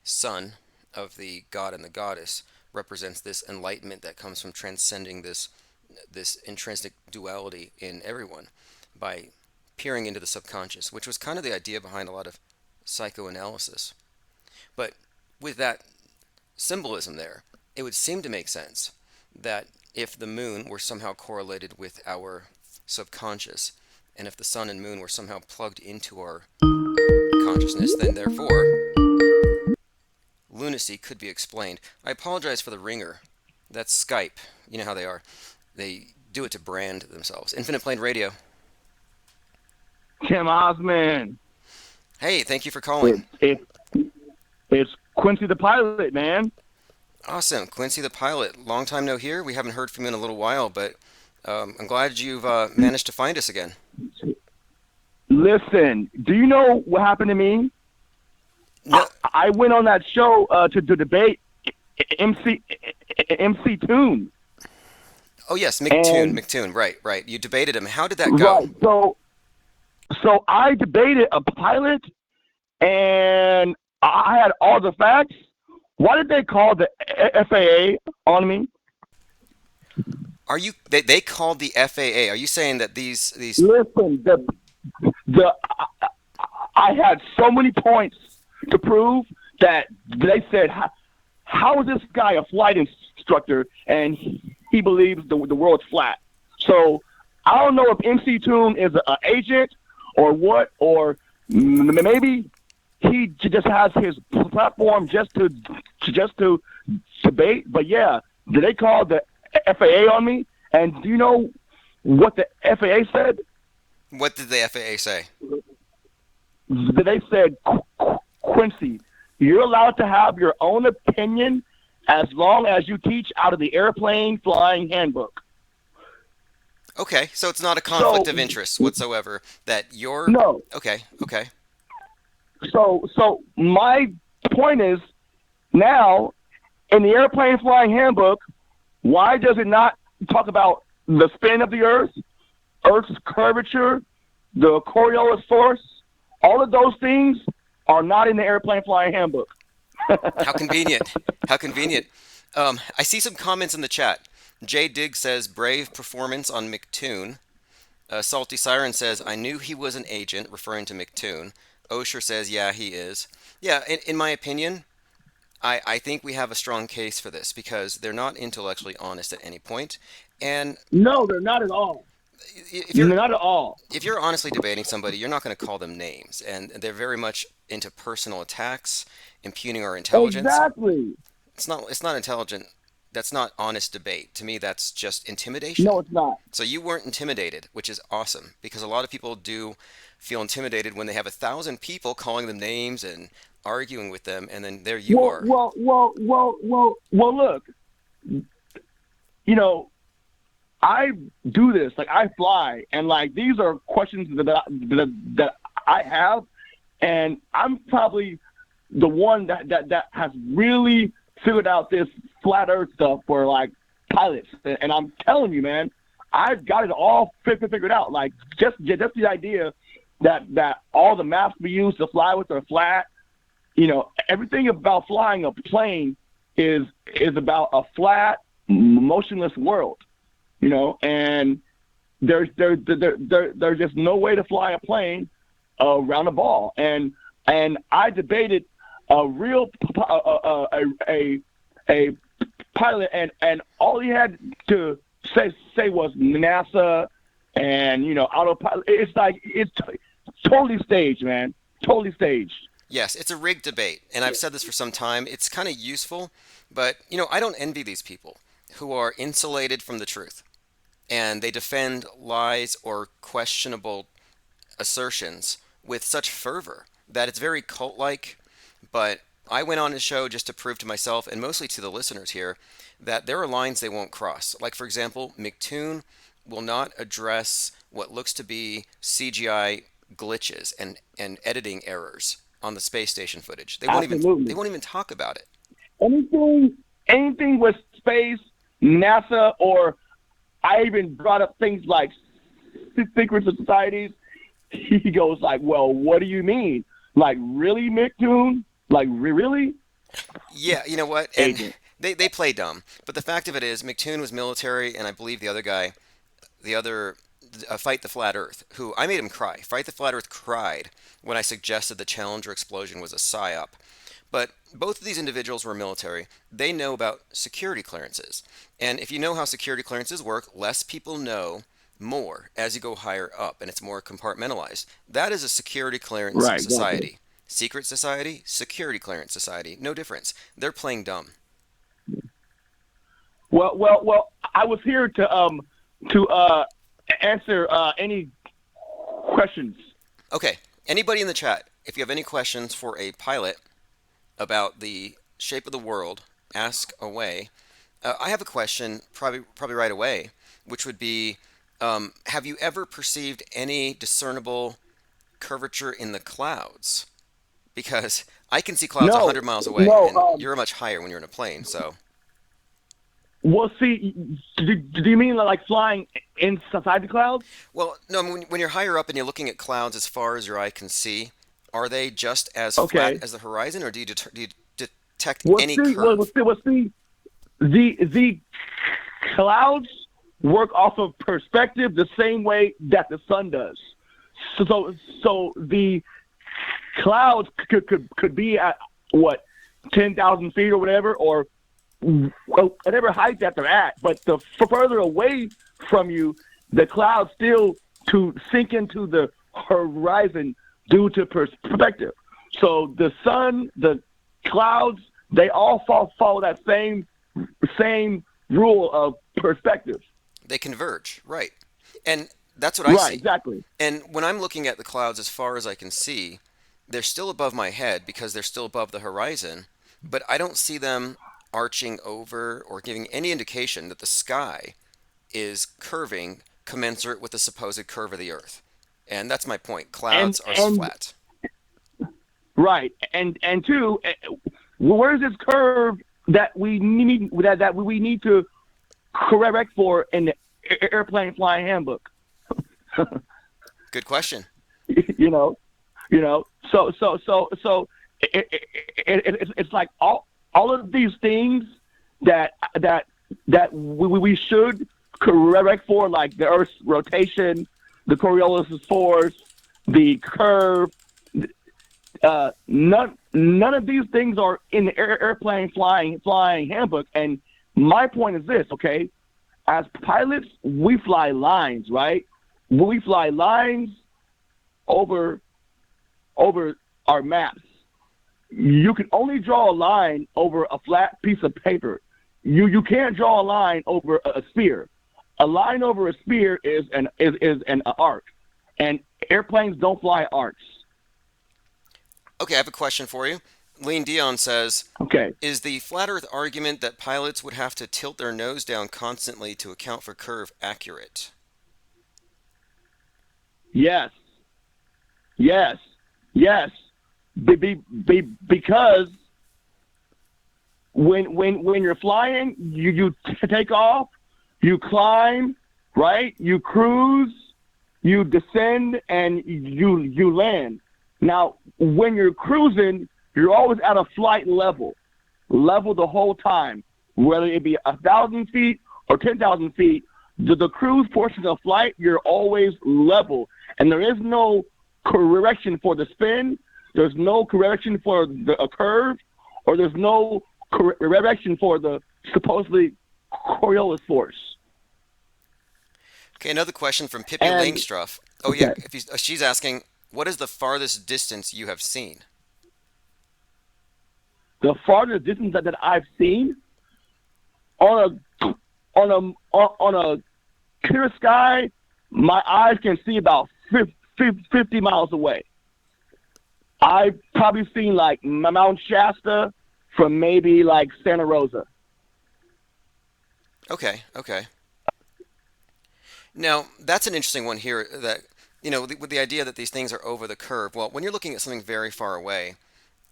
sun of the god and the goddess represents this enlightenment that comes from transcending this intrinsic duality in everyone by peering into the subconscious, which was kind of the idea behind a lot of psychoanalysis. But with that symbolism there, it would seem to make sense that if the moon were somehow correlated with our subconscious, and if the sun and moon were somehow plugged into our consciousness, then therefore lunacy could be explained. I apologize for the ringer. That's Skype. You know how they are. They do it to brand themselves. Infinite Plane Radio. Tim Osman. Hey, thank you for calling. It's Quincy the pilot, man. Awesome. Quincy the pilot. Long time no hear. We haven't heard from you in a little while, but I'm glad you've managed to find us again. Listen, do you know what happened to me? No. I went on that show to debate MC Toon. Oh yes, McToon. Right. You debated him. How did that go? Right. So I debated a pilot, and I had all the facts. Why did they call the FAA on me? Are you? They called the FAA. Are you saying that these? Listen, I had so many points to prove that they said, how is this guy a flight instructor and he believes the world's flat? So I don't know if MC Toon is an agent or what, or maybe he just has his platform just to debate. But yeah, did they call the FAA on me? And do you know what the FAA said? What did the FAA say? They said, Quincy, you're allowed to have your own opinion as long as you teach out of the airplane flying handbook. Okay, so it's not a conflict of interest whatsoever that you're... No. Okay. So my point is, now, in the airplane flying handbook, why does it not talk about the spin of the Earth's curvature, the Coriolis force? All of those things are not in the airplane flying handbook. How convenient. I see some comments in the chat. Jay Diggs says, brave performance on McToon. Salty Siren says, I knew he was an agent, referring to McToon. Osher says, yeah, he is. Yeah, in my opinion, I think we have a strong case for this because they're not intellectually honest at any point. And no, they're not at all. Not at all. If you're honestly debating somebody, you're not going to call them names. And they're very much into personal attacks, impugning our intelligence. Exactly. It's not intelligent. That's not honest debate. To me, that's just intimidation. No, it's not. So you weren't intimidated, which is awesome because a lot of people do feel intimidated when they have 1,000 people calling them names and arguing with them, and then there you are. Well, look, you know, I do this, like I fly, and like these are questions that I have, and I'm probably the one that has really figured out this flat Earth stuff for like pilots, and I'm telling you, man, I've got it all figured out. Like just the idea that all the maps we use to fly with are flat. You know, everything about flying a plane is about a flat, motionless world. You know, and there's just no way to fly a plane around a ball. And I debated a real a pilot, and all he had to say was NASA and autopilot. It's like it's totally staged, man. Totally staged. Yes, it's a rigged debate, and I've said this for some time. It's kind of useful, but I don't envy these people who are insulated from the truth, and they defend lies or questionable assertions with such fervor that it's very cult-like. But I went on his show just to prove to myself, and mostly to the listeners here, that there are lines they won't cross. Like, for example, McToon will not address what looks to be CGI glitches and editing errors on the space station footage. They won't even talk about it. Anything with space, NASA, or I even brought up things like secret societies. He goes like, well, what do you mean? Like, really, McToon? Like, really? Yeah, you know what? And agent. they play dumb. But the fact of it is, McToon was military, and I believe the other guy, the other Fight the Flat Earth, who I made him cry. Fight the Flat Earth cried when I suggested the Challenger explosion was a psyop. But both of these individuals were military. They know about security clearances. And if you know how security clearances work, less people know more as you go higher up, and it's more compartmentalized. That is a security clearance Right, exactly. society. Secret society, security clearance society, no difference. They're playing dumb. Well. I was here to answer any questions. Okay, anybody in the chat, if you have any questions for a pilot about the shape of the world, ask away. I have a question, probably right away, which would be, have you ever perceived any discernible curvature in the clouds? Because I can see clouds No, 100 miles away, no. and you're much higher when you're in a plane. So, Well, see, do you mean like flying inside the clouds? well, no, I mean, when you're higher up and you're looking at clouds as far as your eye can see, are they just as flat Okay. as the horizon, or do you detect Well, any see, curve? the clouds work off of perspective the same way that the sun does. So the clouds could be at what 10,000 feet or whatever, or whatever height that they're at. But the further away from you, the clouds still to sink into the horizon due to perspective. So the sun, the clouds, they all follow that same rule of perspective. They converge, right? And that's what I Right, see. exactly. And when I'm looking at the clouds as far as I can see, they're still above my head because they're still above the horizon, but I don't see them arching over or giving any indication that the sky is curving commensurate with the supposed curve of the earth. And that's my point. And Clouds are and flat. right, and two, where's this curve that we need to correct for in the airplane flying handbook? Good question. you know, so it's like all of these things that we should correct for, like the Earth's rotation, the Coriolis force, the curve. None of these things are in the airplane flying handbook. And my point is this, okay? As pilots, we fly lines, right? We fly lines over our maps. You can only draw a line over a flat piece of paper. You can't draw a line over a sphere. A line over a sphere is an arc, and airplanes don't fly arcs. Okay, I have a question for you. Lean Dion says, Okay. is the flat earth argument that pilots would have to tilt their nose down constantly to account for curve accurate? Yes. Yes. Yes. Because when you're flying, you take off, you climb, right? You cruise, you descend, and you land. Now, when you're cruising, you're always at a flight level the whole time, whether it be 1,000 feet or 10,000 feet. The cruise portion of flight, you're always level, and there is no correction for the spin. There's no correction for a curve, or there's no correction for the supposedly Coriolis force. Okay, another question from Pippi And Langstruff. Oh yeah, okay, she's asking, what is the farthest distance you have seen? the farthest distance that I've seen on a clear sky, my eyes can see about 50 miles away. I've probably seen like Mount Shasta from maybe like Santa Rosa. Okay, okay. Now, that's an interesting one here that, with the idea that these things are over the curve. Well, when you're looking at something very far away,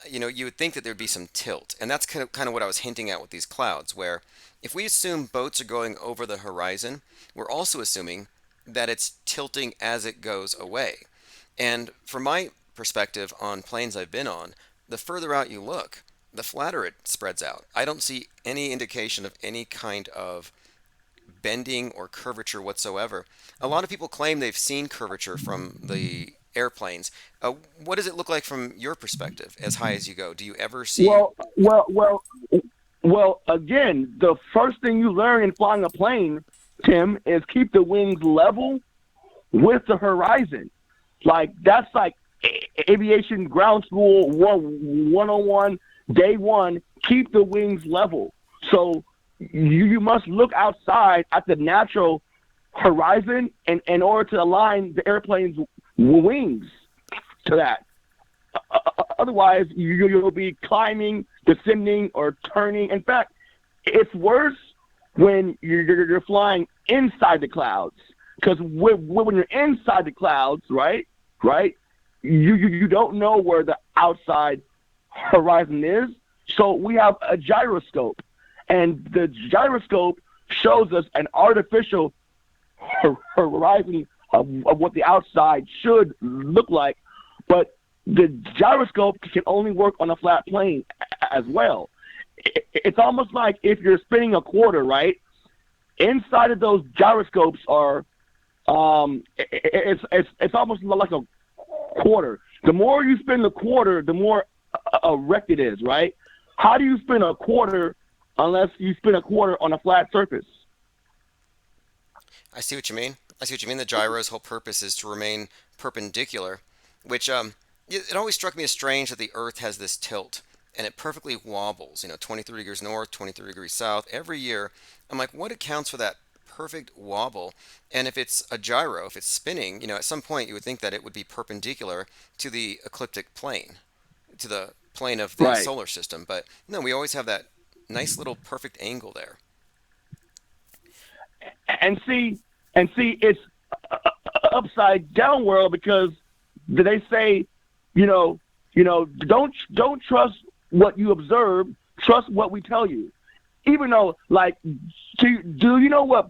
you would think that there'd be some tilt. And that's kind of what I was hinting at with these clouds, where if we assume boats are going over the horizon, we're also assuming that it's tilting as it goes away. And from my perspective on planes I've been on, the further out you look, the flatter it spreads out. I don't see any indication of any kind of bending or curvature whatsoever. A lot of people claim they've seen curvature from the airplanes. What does it look like from your perspective, as high as you go? Do you ever see? Well, well, well, well. Again, the first thing you learn in flying a plane, Tim, is keep the wings level with the horizon. Like that's like aviation ground school 101 day one. Keep the wings level. So you must look outside at the natural horizon in order to align the airplane's wings to that. Otherwise, you'll be climbing, descending, or turning. In fact, it's worse when you're flying inside the clouds. Because when you're inside the clouds, right, you don't know where the outside horizon is. So we have a gyroscope, and the gyroscope shows us an artificial horizon of what the outside should look like, but the gyroscope can only work on a flat plane as well. It's almost like if you're spinning a quarter, right? Inside of those gyroscopes are, it's almost like a quarter. The more you spin the quarter, the more erect it is, right? How do you spin a quarter unless you spin a quarter on a flat surface? I see what you mean. I see what you mean. The gyro's whole purpose is to remain perpendicular, which it always struck me as strange that the Earth has this tilt and it perfectly wobbles. 23 degrees north, 23 degrees south every year. I'm like, what accounts for that perfect wobble? And if it's a gyro, if it's spinning, at some point you would think that it would be perpendicular to the ecliptic plane, to the plane of the Right. solar system. But no, we always have that nice little perfect angle there. And see, it's upside down world because they say, don't trust what you observe, trust what we tell you. Even though, like, do you know what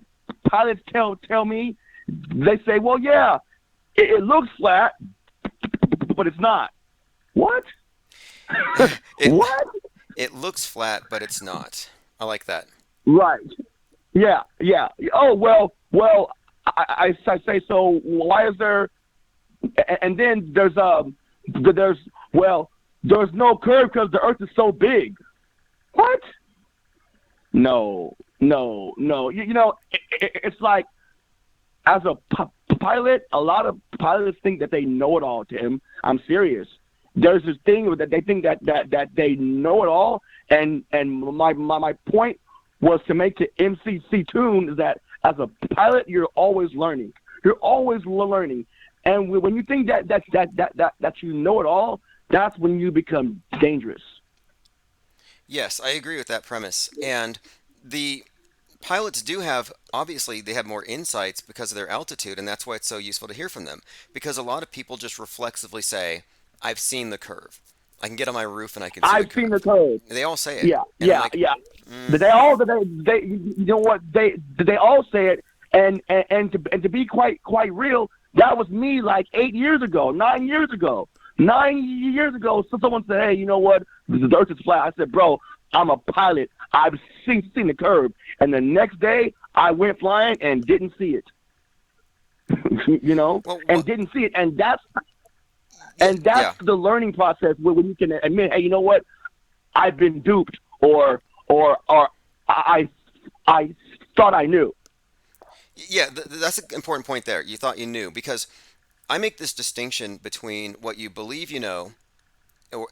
pilots tell me? They say, well, yeah, it looks flat, but it's not. What? it What? it looks flat, but it's not. I like that. Right. Yeah, yeah. Oh, well. I say so. Why is there? And then there's there's no curve because the Earth is so big. What? No, no, no. It's like as a pilot, a lot of pilots think that they know it all. Tim, I'm serious. There's this thing that they think that they know it all, and my point was to make the MCC tune is that as a pilot, you're always learning. You're always learning, and when you think that you know it all, that's when you become dangerous. Yes, I agree with that premise. And the pilots do have, obviously, they have more insights because of their altitude, and that's why it's so useful to hear from them. Because a lot of people just reflexively say, I've seen the curve. I can get on my roof and I can see the I've seen the curve. code. They all say it. Yeah, And I'm yeah, like, yeah. mm, They you know what they all say it, and to be quite real, that was me like 8 years ago, 9 years ago. 9 years ago, so someone said, "Hey, you know what? The Earth is flat." I said, "Bro, I'm a pilot. I've seen the curve." And the next day, I went flying and didn't see it. well, And didn't see it, yeah, and that's yeah. the learning process when you can admit, "Hey, you know what? I've been duped," or I thought I knew. Yeah, that's an important point there. You thought you knew because I make this distinction between what you believe you know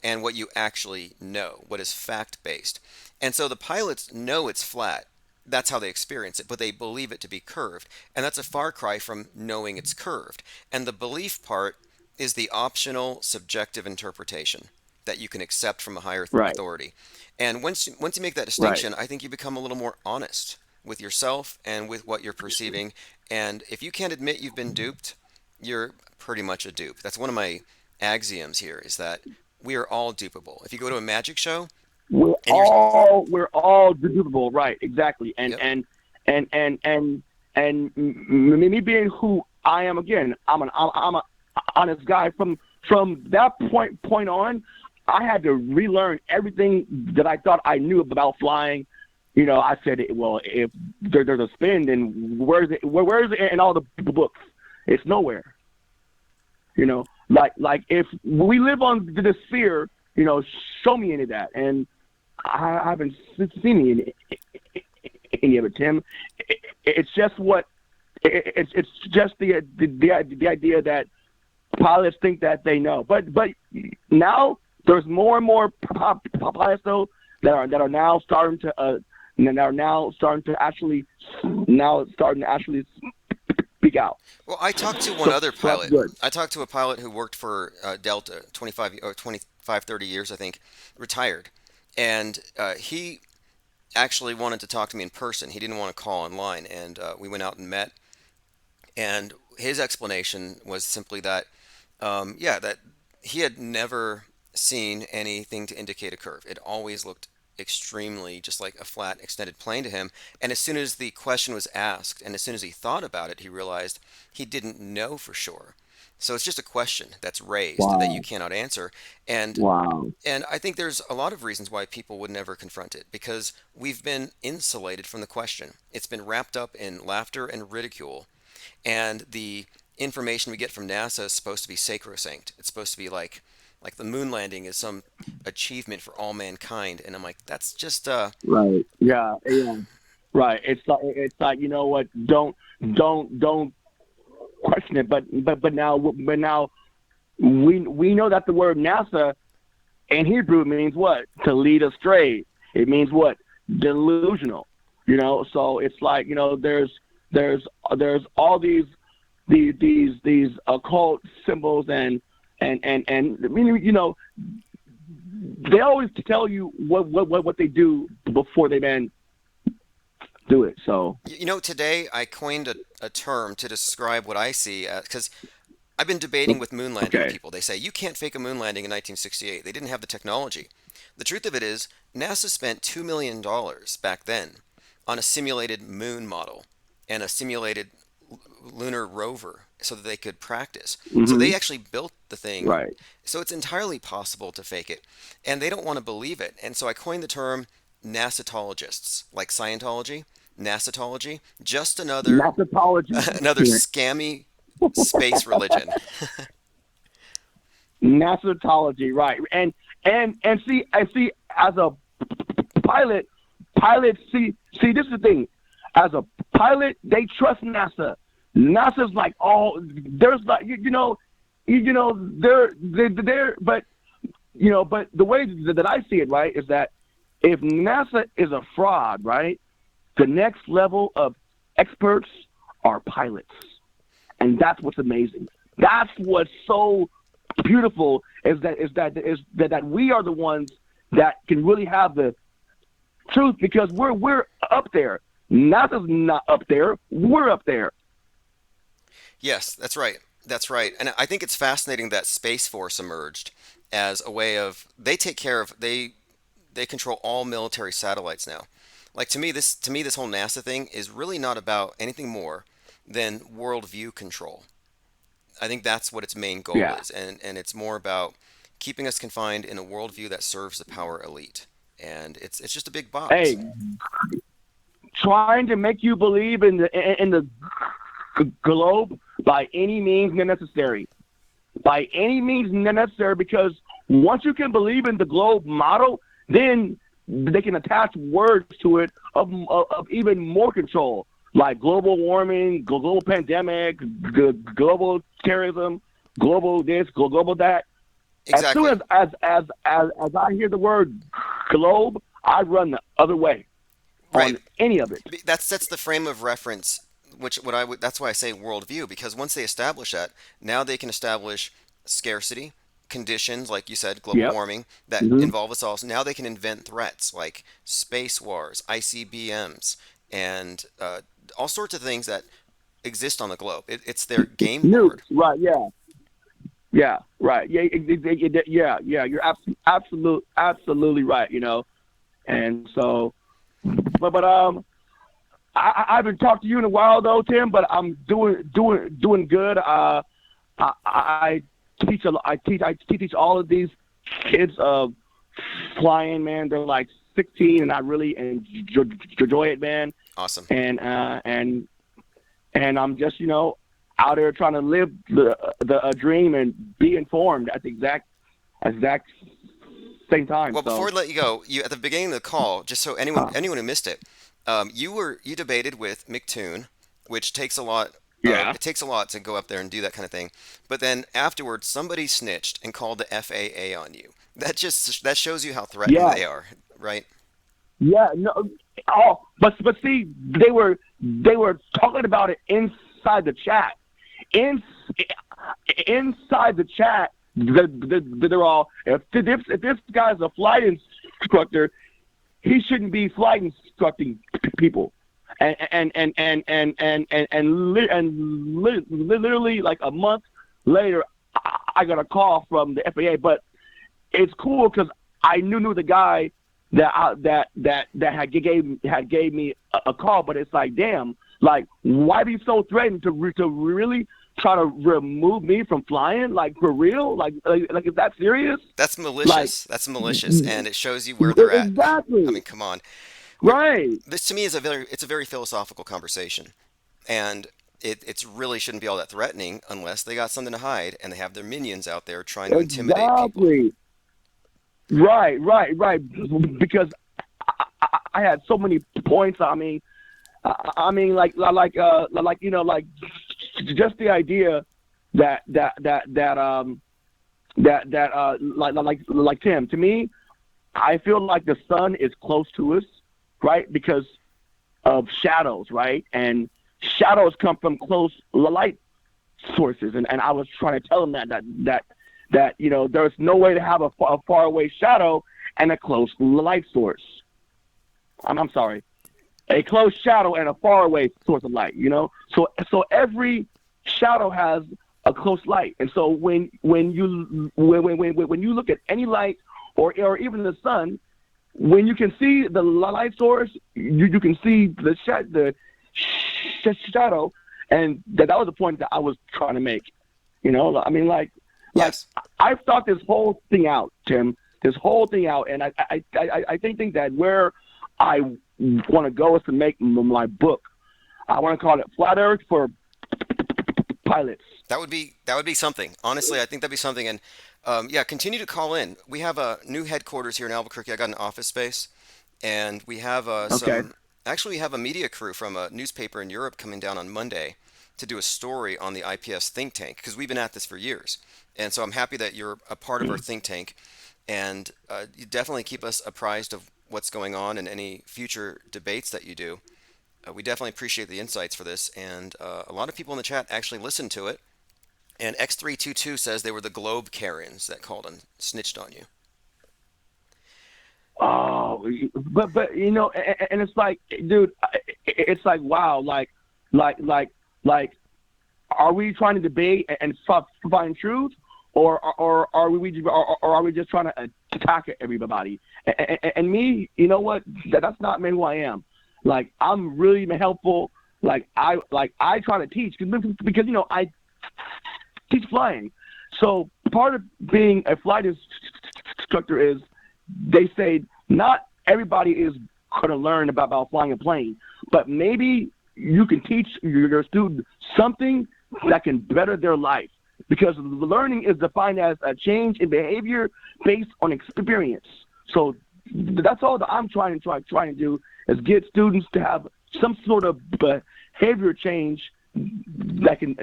and what you actually know, what is fact based. And so the pilots know it's flat. That's how they experience it, but they believe it to be curved. And that's a far cry from knowing it's curved. And the belief part is the optional subjective interpretation that you can accept from a higher Right, authority. And once you make that right. distinction, I think you become a little more honest with yourself and with what you're perceiving. And if you can't admit you've been duped, you're pretty much a dupe. That's one of my axioms here is that we are all dupable. If you go to a magic show We're and you're, all we're all dupable, right? Exactly. And yep, and and and and me being who I am again, I'm a honest guy. From that point on, I had to relearn everything that I thought I knew about flying. I said, well, if there's a spin, then where's it? Where's it in all the books? It's nowhere. Like if we live on the sphere, show me any of that, and I haven't seen any of it, Tim. It's just it's just the idea that pilots think that they know, but now there's more and more pilots though that are now starting to actually speak out. Well, I talked to one other So that's pilot. good. I talked to a pilot who worked for Delta 30 years, I think, retired. And he actually wanted to talk to me in person. He didn't want to call online. And we went out and met. And his explanation was simply that, yeah, that he had never seen anything to indicate a curve. It always looked extremely just like a flat extended plane to him. And as soon as the question was asked and as soon as he thought about it, he realized he didn't know for sure. So it's just a question that's raised that you Wow. cannot answer. And Wow. and I think there's a lot of reasons why people would never confront it because we've been insulated from the question. It's been wrapped up in laughter and ridicule, and the information we get from NASA is supposed to be sacrosanct. It's supposed to be like the moon landing is some achievement for all mankind, and I'm like, that's just Right. Yeah. Yeah. Right. It's like what? Don't question it. But now we know that the word NASA in Hebrew means what? To lead astray. It means what? Delusional. So it's like there's all these occult symbols and I mean, they always tell you what they do before they then do it. So today I coined a term to describe what I see because I've been debating with moon landing okay. people. They say you can't fake a moon landing in 1968. They didn't have the technology. The truth of it is, NASA spent $2 million back then on a simulated moon model and a simulated lunar rover so that they could practice. So Hmm. they actually built the thing. Right. So it's entirely possible to fake it. And they don't want to believe it. And so I coined the term NASAtologists, like Scientology, NASAtology, just another Nasatology. another scammy space religion. Nasatology. Right. And see as a pilot, pilots this is the thing. As a pilot, they trust NASA. NASA's like there's like they're but the way that I see it, right, is that if NASA is a fraud, right, the next level of experts are pilots, and that's what's amazing. That's what's so beautiful is that we are the ones that can really have the truth because we're up there. NASA's not up there. We're up there. Yes, that's right. That's right. And I think it's fascinating that Space Force emerged as a way of they control all military satellites now. Like to me this whole NASA thing is really not about anything more than worldview control. I think that's what its main goal Yeah. is, and it's more about keeping us confined in a worldview that serves the power elite. And it's just a big box. Hey, trying to make you believe in the globe by any means necessary. By any means necessary, because once you can believe in the globe model, then they can attach words to it of even more control, like global warming, global pandemic, global terrorism, global this, global that. As soon Exactly. as I hear the word globe, I run the other way Right. on any of it. That sets the frame of reference, which what I would that's why I say worldview, because once they establish that, now they can establish scarcity conditions, like you said, global Yep. warming that Hmm. involve us all. So now they can invent threats like space wars, ICBMs, and all sorts of things that exist on the globe. It's their game Nukes. board. Right. Yeah. Yeah. Right. Yeah. Yeah. Yeah. You're absolutely right. And so, but I haven't talked to you in a while though, Tim. But I'm doing good. I teach all of these. kids of flying, man. They're like 16, and I really enjoy it, man. Awesome. And I'm just out there trying to live the a dream and be informed at the exact same time. Well, before So we let you go, you at the beginning of the call, just so anyone who missed it, you debated with McToon, which takes a lot. yeah, It takes a lot to go up there and do that kind of thing. But then afterwards, somebody snitched and called the FAA on you. That shows you how threatening yeah, they are, right? yeah. No, oh, but see, they were talking about it inside the chat. In, inside the chat, they're all if this guy's a flight instructor, he shouldn't be flight instructing people. And literally like a month later, I got a call from the FAA. But it's cool because I knew the guy that had gave me a call. But it's like, damn, like why be so threatened to really try to remove me from flying? Like for real? Like is that serious? That's Like malicious. That's malicious, and it shows you where they're at. I exactly mean, come on. right. This to me is a very philosophical conversation, and it's really shouldn't be all that threatening unless they got something to hide and they have their minions out there trying to intimidate people. Exactly. Right. Because I had so many points. I mean, like just the idea that like Tim. To me, I feel like the sun is close to us, right? Because of shadows, right? And shadows come from close light sources. And I was trying to tell him that there's no way to have a far away shadow and a close light source. I'm sorry, a close shadow and a far away source of light. So every shadow has a close light, and so when you look at any light or even the sun, when you can see the light source, you can see the shadow, and that was the point that I was trying to make. I mean, like Yes. I've thought this whole thing out, Tim. This whole thing out, and I think that where I want to go is to make my book. I want to call it Flat Earth for Pilots. That would be something. Honestly, I think that'd be something. And yeah, continue to call in. We have a new headquarters here in Albuquerque. I got an office space, and we have Okay. some. Actually, we have a media crew from a newspaper in Europe coming down on Monday to do a story on the IPS think tank because we've been at this for years. And so I'm happy that you're a part of our think tank, and you definitely keep us apprised of what's going on and any future debates that you do. We definitely appreciate the insights for this, and a lot of people in the chat actually listened to it. And X322 says they were the Globe Karens that called and snitched on you. Oh, but it's like, dude, it's like, wow, like, like, like, are we trying to debate and find truth, or are we just trying to attack everybody? And me, you know what? That's not me who I am. Like, I'm really helpful. Like I try to teach because I teach flying. So part of being a flight instructor is they say not everybody is going to learn about flying a plane, but maybe you can teach your student something that can better their life, because learning is defined as a change in behavior based on experience. So that's all that I'm trying to do is get students to have some sort of behavior change that can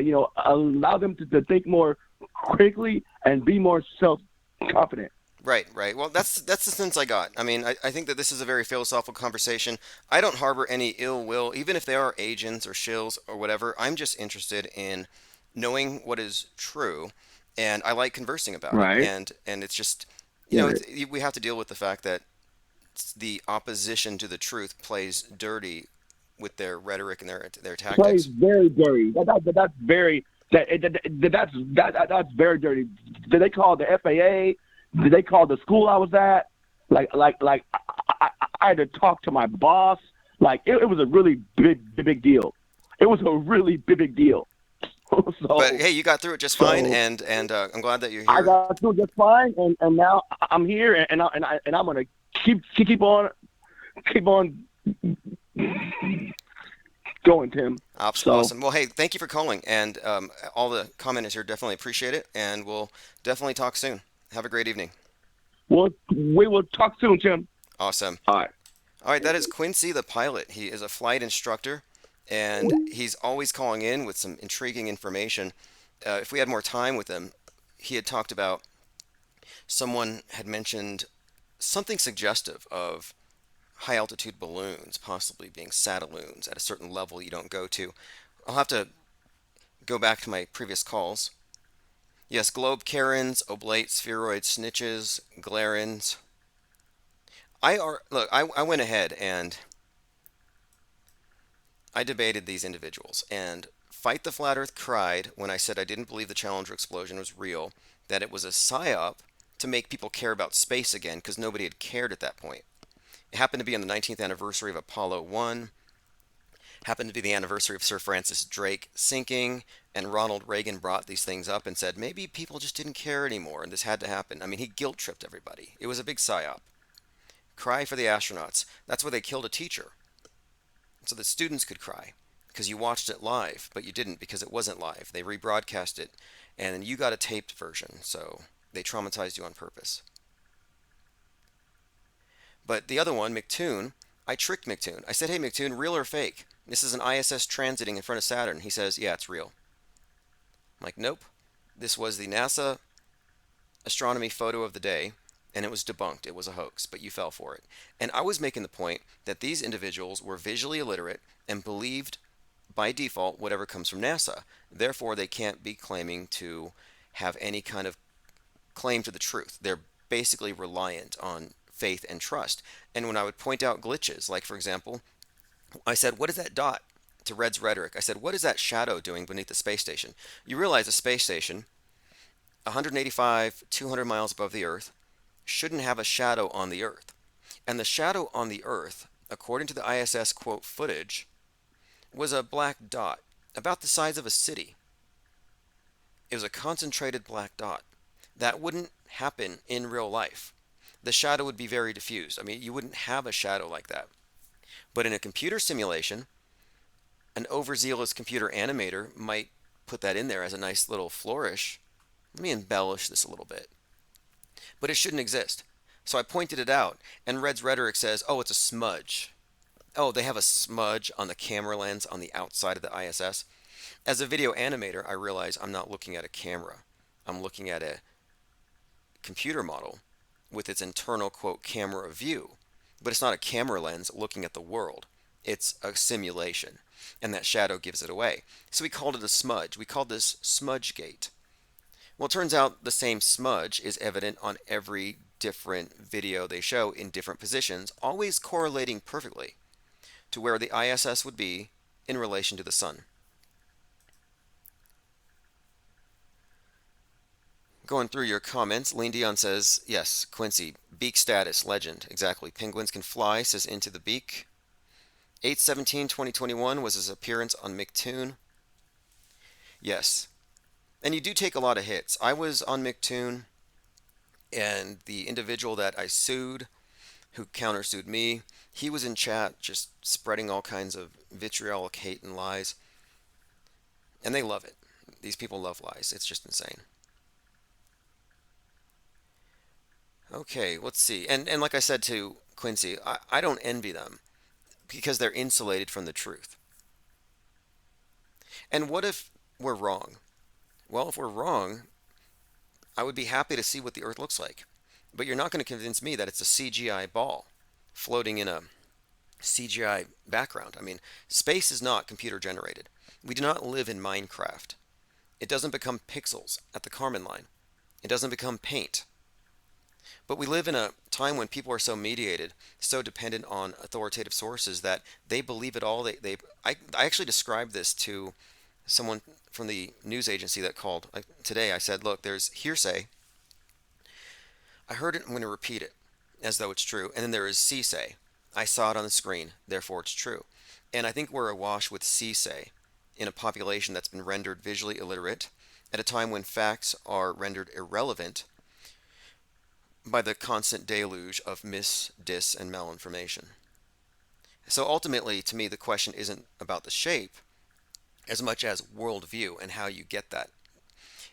allow them to think more critically and be more self confident. Right, right. Well, that's the sense I got. I mean, I think that this is a very philosophical conversation. I don't harbor any ill will, even if they are agents or shills or whatever. I'm just interested in knowing what is true, and I like conversing about it. Right. And it's just, Yeah. we have to deal with the fact that the opposition to the truth plays dirty with their rhetoric and their Plays tactics. very dirty. That's very that's very dirty. Did they call the FAA? Did they call the school I was at? I had to talk to my boss. Like it was a really big deal. It was a really big deal. But so hey, you got through it just fine, so and I'm glad that you're I here. got through just fine, and now I'm here, and I'm gonna keep on going, Tim. Awesome, So awesome. Well, hey, thank you for calling, and all the commenters here definitely appreciate it, and we'll definitely talk soon. Have a great evening. we will talk soon, Tim. Awesome. All right. All right, that is Quincy the pilot. He is a flight instructor, and he's always calling in with some intriguing information. If we had more time with him, he had talked about someone had mentioned something suggestive of high altitude balloons possibly being satelloons at a certain level you don't go to. I'll have to go back to my previous calls. Yes, globe Karens, oblate spheroid snitches, Glarins. I went ahead and I debated these individuals, and Fight the Flat Earth cried when I said I didn't believe the Challenger explosion was real, that it was a psyop to make people care about space again because nobody had cared at that point. It happened to be on the 19th anniversary of Apollo 1, happened to be the anniversary of Sir Francis Drake sinking, and Ronald Reagan brought these things up and said maybe people just didn't care anymore and this had to happen. I mean, he guilt tripped everybody. It was a big psyop. Cry for the astronauts. That's why they killed a teacher, so that students could cry. Because you watched it live, but you didn't because it wasn't live. They rebroadcast it, and you got a taped version, so they traumatized you on purpose. But the other one, McToon, I tricked McToon. I said, hey, McToon, real or fake? This is an ISS transiting in front of Saturn. He says, yeah, it's real. I'm like, nope. This was the NASA astronomy photo of the day, and it was debunked. It was a hoax, but you fell for it. And I was making the point that these individuals were visually illiterate and believed by default whatever comes from NASA. Therefore, they can't be claiming to have any kind of claim to the truth. They're basically reliant on faith and trust. And when I would point out glitches, like for example, I said, what is that dot? To Red's rhetoric, I said, what is that shadow doing beneath the space station? You realize a space station, 185, 200 miles above the Earth, shouldn't have a shadow on the Earth. And the shadow on the Earth, according to the ISS quote footage, was a black dot, about the size of a city. It was a concentrated black dot. That wouldn't happen in real life. The shadow would be very diffused. I mean, you wouldn't have a shadow like that. But in a computer simulation, an overzealous computer animator might put that in there as a nice little flourish. Let me embellish this a little bit. But it shouldn't exist. So I pointed it out, and Red's rhetoric says, oh, it's a smudge. Oh, they have a smudge on the camera lens on the outside of the ISS. As a video animator, I realize I'm not looking at a camera. I'm looking at a computer model with its internal quote camera view. But it's not a camera lens looking at the world. It's a simulation. And that shadow gives it away. So we called it a smudge. We called this Smudgegate. Well, it turns out the same smudge is evident on every different video they show in different positions, always correlating perfectly to where the ISS would be in relation to the sun. Going through your comments, Lean Dion says, yes, Quincy, beak status, legend. Exactly. Penguins can fly, says Into the Beak. 8/17/2021 was his appearance on McToon. Yes. And you do take a lot of hits. I was on McToon, and the individual that I sued, who countersued me, he was in chat just spreading all kinds of vitriolic hate and lies. And they love it. These people love lies. It's just insane. Okay, let's see. And like I said to Quincy, I don't envy them because they're insulated from the truth. And what if we're wrong? Well, if we're wrong, I would be happy to see what the Earth looks like. But you're not going to convince me that it's a CGI ball floating in a CGI background. I mean, space is not computer generated. We do not live in Minecraft. It doesn't become pixels at the Carmen line. It doesn't become paint. But we live in a time when people are so mediated, so dependent on authoritative sources that they believe it all. I actually described this to someone from the news agency that called today. I said, look, there's hearsay. I heard it, I'm going to repeat it as though it's true. And then there is C-say. I saw it on the screen, therefore it's true. And I think we're awash with C-say in a population that's been rendered visually illiterate at a time when facts are rendered irrelevant by the constant deluge of mis, dis, and malinformation. So ultimately, to me, the question isn't about the shape as much as worldview and how you get that.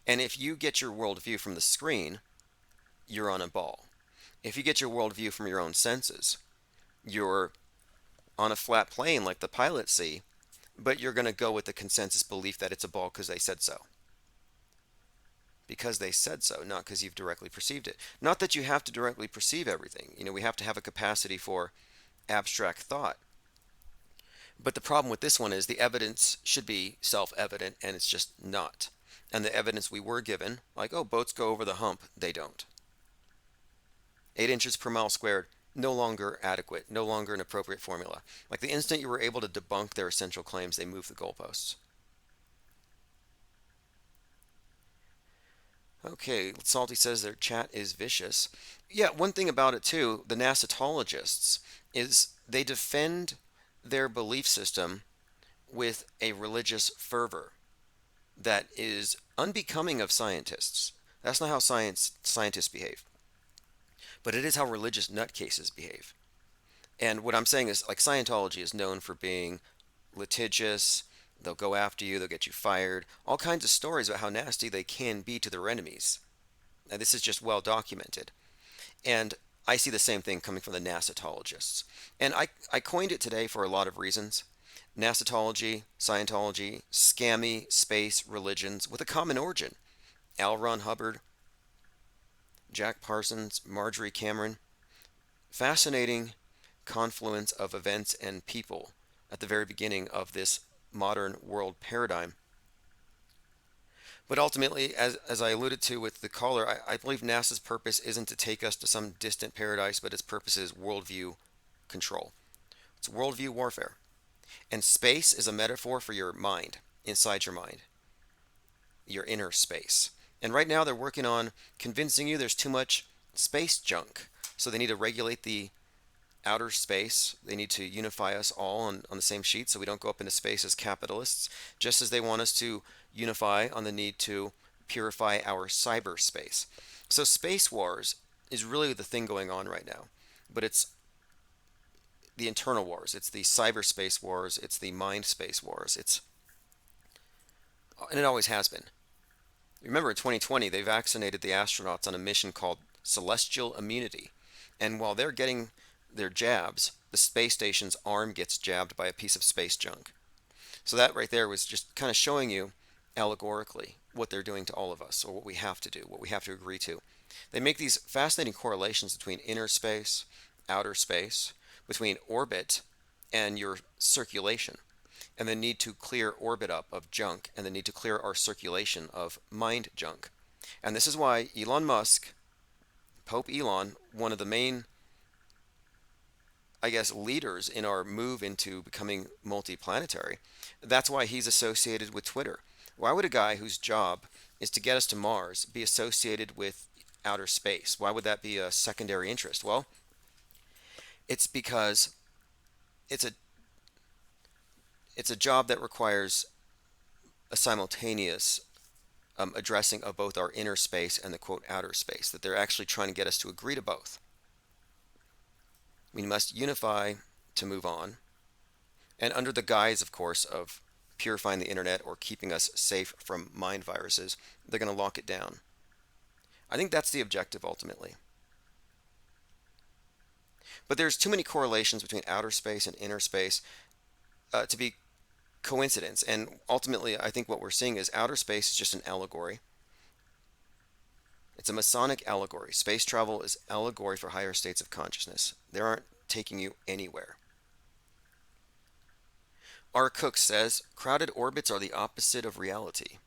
And if you get your worldview from the screen, you're on a ball. If you get your worldview from your own senses, you're on a flat plane like the pilots see, but you're going to go with the consensus belief that it's a ball because they said so. Because they said so, not because you've directly perceived it. Not that you have to directly perceive everything. We have to have a capacity for abstract thought. But the problem with this one is the evidence should be self evident, and it's just not. And the evidence we were given, like, oh, boats go over the hump, they don't. 8 inches per mile squared, no longer adequate, no longer an appropriate formula. Like the instant you were able to debunk their essential claims, they moved the goalposts. Okay, Salty says their chat is vicious. Yeah, one thing about it too, the NASAtologists, is they defend their belief system with a religious fervor that is unbecoming of scientists. That's not how scientists behave, but it is how religious nutcases behave. And what I'm saying is, like, Scientology is known for being litigious. They'll go after you, they'll get you fired. All kinds of stories about how nasty they can be to their enemies. Now, this is just well documented. And I see the same thing coming from the NASAtologists. And I coined it today for a lot of reasons. NASAtology, Scientology, scammy space religions with a common origin. L. Ron Hubbard, Jack Parsons, Marjorie Cameron. Fascinating confluence of events and people at the very beginning of this modern world paradigm. But ultimately, as I alluded to with the caller, I believe NASA's purpose isn't to take us to some distant paradise, but its purpose is worldview control. It's worldview warfare. And space is a metaphor for your mind, inside your mind, your inner space. And right now they're working on convincing you there's too much space junk. So they need to regulate the outer space. They need to unify us all on the same sheet so we don't go up into space as capitalists, just as they want us to unify on the need to purify our cyberspace. So space wars is really the thing going on right now, but it's the internal wars. It's the cyberspace wars. It's the mind space wars. And it always has been. Remember, in 2020, they vaccinated the astronauts on a mission called Celestial Immunity. And while they're getting their jabs, the space station's arm gets jabbed by a piece of space junk. So that right there was just kind of showing you allegorically what they're doing to all of us, or what we have to do, what we have to agree to. They make these fascinating correlations between inner space, outer space, between orbit and your circulation, and the need to clear orbit up of junk, and the need to clear our circulation of mind junk. And this is why Elon Musk, Pope Elon, one of the main, I guess, leaders in our move into becoming multiplanetary, that's why he's associated with Twitter. Why would a guy whose job is to get us to Mars be associated with outer space? Why would that be a secondary interest? Well, it's because it's a it's a job that requires a simultaneous addressing of both our inner space and the quote outer space, that they're actually trying to get us to agree to both. We must unify to move on, and under the guise, of course, of purifying the internet or keeping us safe from mind viruses, they're going to lock it down. I think that's the objective ultimately. But there's too many correlations between outer space and inner space to be coincidence. And ultimately, I think what we're seeing is outer space is just an allegory. It's a Masonic allegory. Space travel is allegory for higher states of consciousness. They aren't taking you anywhere. R. Cook says, crowded orbits are the opposite of reality.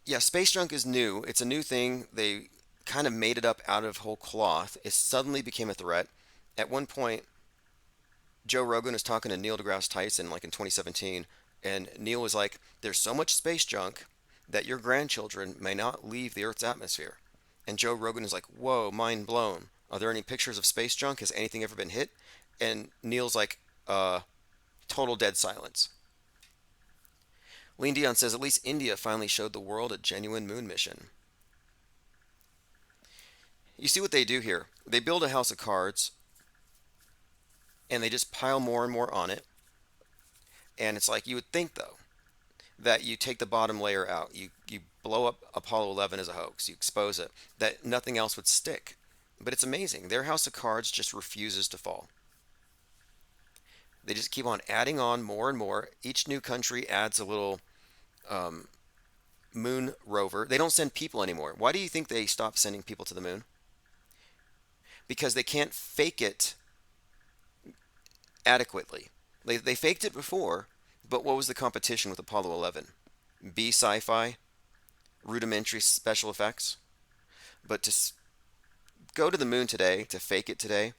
Yeah, space junk is new. It's a new thing. They kind of made it up out of whole cloth. It suddenly became a threat. At one point, Joe Rogan was talking to Neil deGrasse Tyson like in 2017, and Neil was like, there's so much space junk that your grandchildren may not leave the Earth's atmosphere. And Joe Rogan is like, whoa, mind blown. Are there any pictures of space junk? Has anything ever been hit? And Neil's like, Total dead silence. Lean Dion says at least India finally showed the world a genuine moon mission. You see what they do here? They build a house of cards and they just pile more and more on it. And it's like you would think though that you take the bottom layer out, you blow up Apollo 11 as a hoax, you expose it, that nothing else would stick. But it's amazing. Their house of cards just refuses to fall. They just keep on adding on more and more. Each new country adds a little um, moon rover. They don't send people anymore. Why do you think they stopped sending people to the moon? Because they can't fake it adequately. They faked it before, but what was the competition with Apollo 11? B sci fi, rudimentary special effects. But to go to the moon today, to fake it today,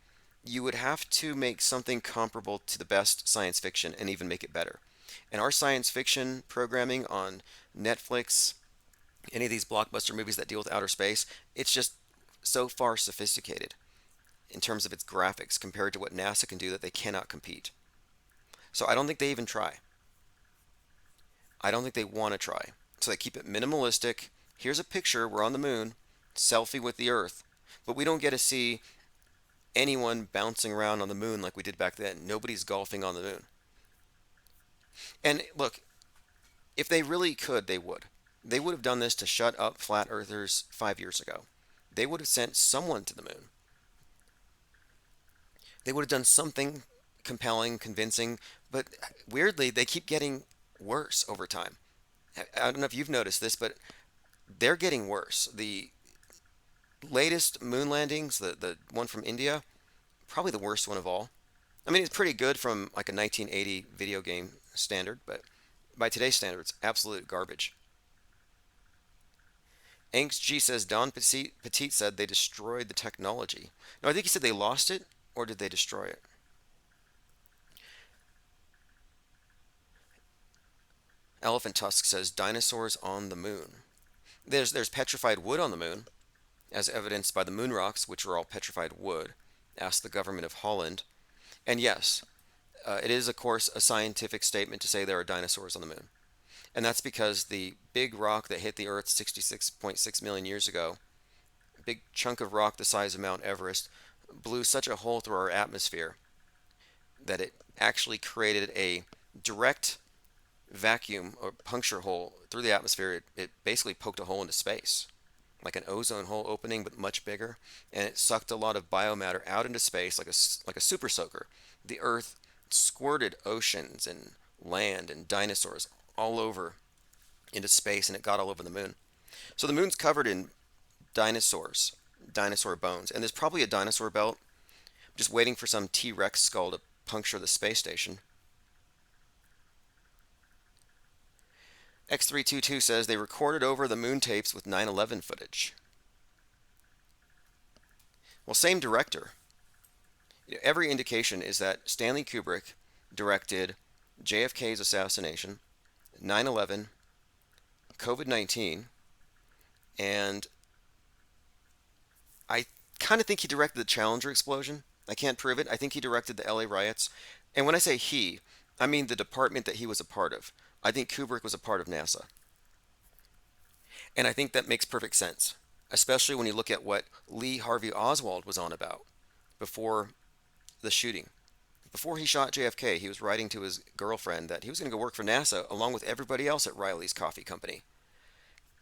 you would have to make something comparable to the best science fiction and even make it better. And our science fiction programming on Netflix, any of these blockbuster movies that deal with outer space, it's just so far sophisticated in terms of its graphics compared to what NASA can do that they cannot compete. So I don't think they even try. I don't think they want to try. So they keep it minimalistic. Here's a picture, we're on the moon, selfie with the Earth. But we don't get to see anyone bouncing around on the moon like we did back then. Nobody's golfing on the moon. And look, if they really could, they would. They would have done this to shut up flat earthers 5 years ago. They would have sent someone to the moon. They would have done something compelling, convincing, but weirdly, they keep getting worse over time. I don't know if you've noticed this, but they're getting worse. The latest moon landings, the one from India, probably the worst one of all. I mean, it's pretty good from like a 1980 video game standard, but by today's standards, absolute garbage. Angst G says Don Petit said they destroyed the technology. No, I think he said they lost it, or did they destroy it? Elephant Tusk says dinosaurs on the moon. There's petrified wood on the moon, as evidenced by the moon rocks, which are all petrified wood. Asked the government of Holland. And yes, it is, of course, a scientific statement to say there are dinosaurs on the moon. And that's because the big rock that hit the Earth 66.6 million years ago, a big chunk of rock the size of Mount Everest, blew such a hole through our atmosphere that it actually created a direct vacuum or puncture hole through the atmosphere. It basically poked a hole into space, like an ozone hole opening, but much bigger. And it sucked a lot of biomatter out into space like a super soaker. The Earth squirted oceans and land and dinosaurs all over into space, and it got all over the moon. So the moon's covered in dinosaurs, dinosaur bones, and there's probably a dinosaur belt just waiting for some T-Rex skull to puncture the space station. X322 says they recorded over the moon tapes with 9/11 footage. Well, same director. Every indication is that Stanley Kubrick directed JFK's assassination, 9/11, COVID-19, and I kind of think he directed the Challenger explosion. I can't prove it. I think he directed the LA riots. And when I say he, I mean the department that he was a part of. I think Kubrick was a part of NASA. And I think that makes perfect sense, especially when you look at what Lee Harvey Oswald was on about before the shooting. Before he shot JFK, he was writing to his girlfriend that he was going to go work for NASA along with everybody else at Riley's Coffee Company.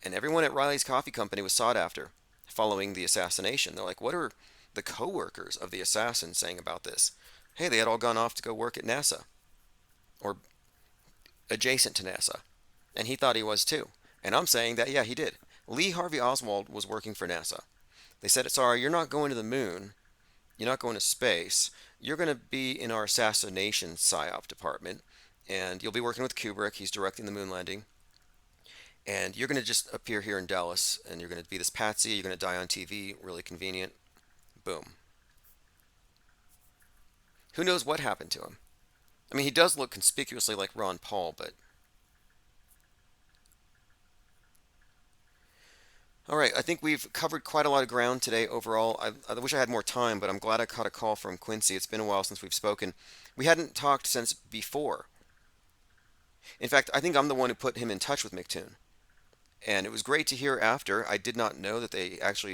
And everyone at Riley's Coffee Company was sought after following the assassination. They're like, what are the co-workers of the assassin saying about this? Hey, they had all gone off to go work at NASA or adjacent to NASA. And he thought he was too. And I'm saying that, yeah, he did. Lee Harvey Oswald was working for NASA. They said, sorry, you're not going to the moon. You're not going to space. You're going to be in our assassination PSYOP department. And you'll be working with Kubrick. He's directing the moon landing. And you're going to just appear here in Dallas. And you're going to be this patsy. You're going to die on TV. Really convenient. Boom. Who knows what happened to him? I mean, he does look conspicuously like Ron Paul, but All right, I think we've covered quite a lot of ground today overall. I wish I had more time, but I'm glad I caught a call from Quincy. It's been a while since we've spoken. We hadn't talked since before. In fact, I think I'm the one who put him in touch with McToon. And it was great to hear after. I did not know that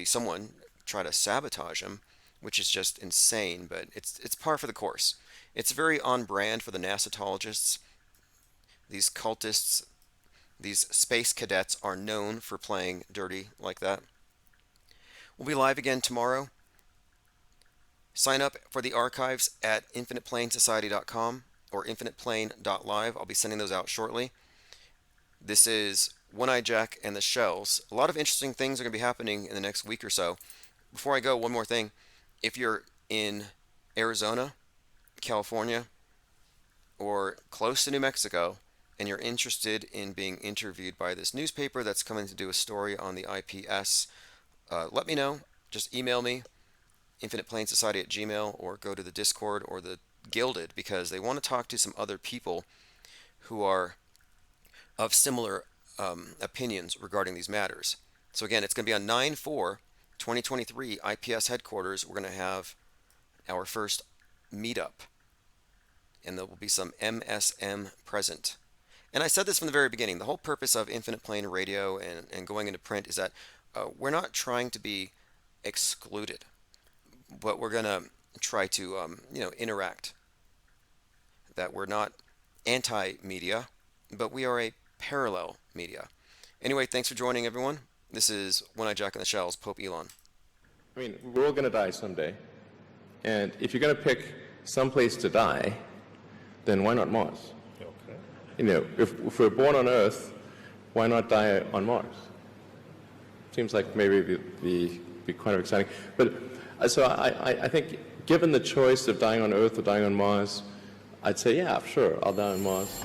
someone tried to sabotage him, which is just insane, but it's par for the course. It's very on brand for the NASAtologists. These cultists, these space cadets are known for playing dirty like that. We'll be live again tomorrow. Sign up for the archives at infiniteplanesociety.com or infiniteplane.live. I'll be sending those out shortly. This is One-Eyed Jack and the Shells. A lot of interesting things are going to be happening in the next week or so. Before I go, one more thing. If you're in Arizona, California, or close to New Mexico, and you're interested in being interviewed by this newspaper that's coming to do a story on the IPS, let me know. Just email me, infiniteplanesociety@gmail, or go to the Discord or the Gilded, because they want to talk to some other people who are of similar opinions regarding these matters. So again, it's going to be on 9/4/2023, IPS headquarters. We're going to have our first meetup, and there will be some MSM present. And I said this from the very beginning. The whole purpose of Infinite Plane Radio and going into print is that we're not trying to be excluded, but we're going to try to interact. That we're not anti-media, but we are a parallel media. Anyway, thanks for joining, everyone. This is One-Eyed Jack and the Shells, Pope Elon. I mean, we're all going to die someday. And if you're going to pick some place to die, then why not Mars? Okay. You know, if we're born on Earth, why not die on Mars? Seems like maybe it'd be kind of exciting. But so I think given the choice of dying on Earth or dying on Mars, I'd say, yeah, sure, I'll die on Mars.